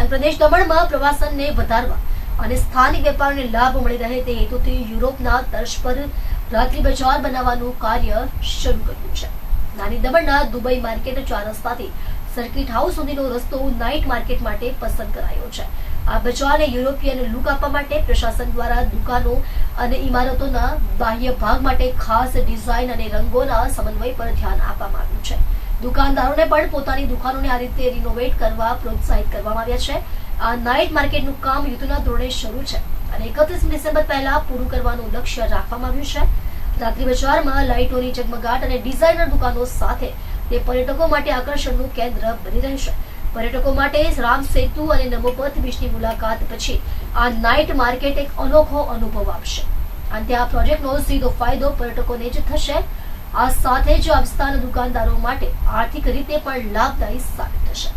સંઘ પ્રદેશ દમણમાં પ્રવાસનને વધારવા અને સ્થાનિક વેપારને લાભ મળી રહે તે હેતુથી યુરોપના તર્જ પર રાત્રિ બજાર બનાવવાનું કાર્ય શરૂ કર્યું છે. નાની દમણના દુબઈ માર્કેટ 4 રસ્તાથી સર્કિટ હાઉસ સુધીનો રસ્તો નાઇટ માર્કેટ માટે પસંદ કરાયો છે. આ બજારને યુરોપિયન લુક આપવા માટે પ્રશાસન દ્વારા દુકાનો અને ઇમારતોના બાહ્ય ભાગ માટે ખાસ ડિઝાઇન અને રંગોના સમન્વય પર ધ્યાન આપવામાં આવ્યું છે. દુકાનદારોને પણ પોતાની દુકાનોને આ રીતે રિનોવેટ કરવા પ્રોત્સાહિત કરવામાં આવ્યા છે. આ નાઇટ માર્કેટનું કામ યુદ્ધના ધોરણે શરૂ છે અને 31 ડિસેમ્બર પહેલા પૂરું કરવાનું લક્ષ્ય રાખવામાં આવ્યું છે. રાત્રિ બજારમાં લાઇટોની ઝગમગાટ અને ડિઝાઇનર દુકાનો સાથે તે પર્યટકો માટે આકર્ષણનું કેન્દ્ર બની રહેશે. પર્યટકો માટે રામ સેતુ અને નમોપથ બીચની મુલાકાત પછી આ નાઇટ માર્કેટ એક અનોખો અનુભવ આપશે. અંતે આ પ્રોજેક્ટનો સીધો ફાયદો પર્યટકોને જ થશે. આ સાથે જ આ વિસ્તારના દુકાનદારો માટે આર્થિક રીતે પણ લાભદાયી સાબિત થશે.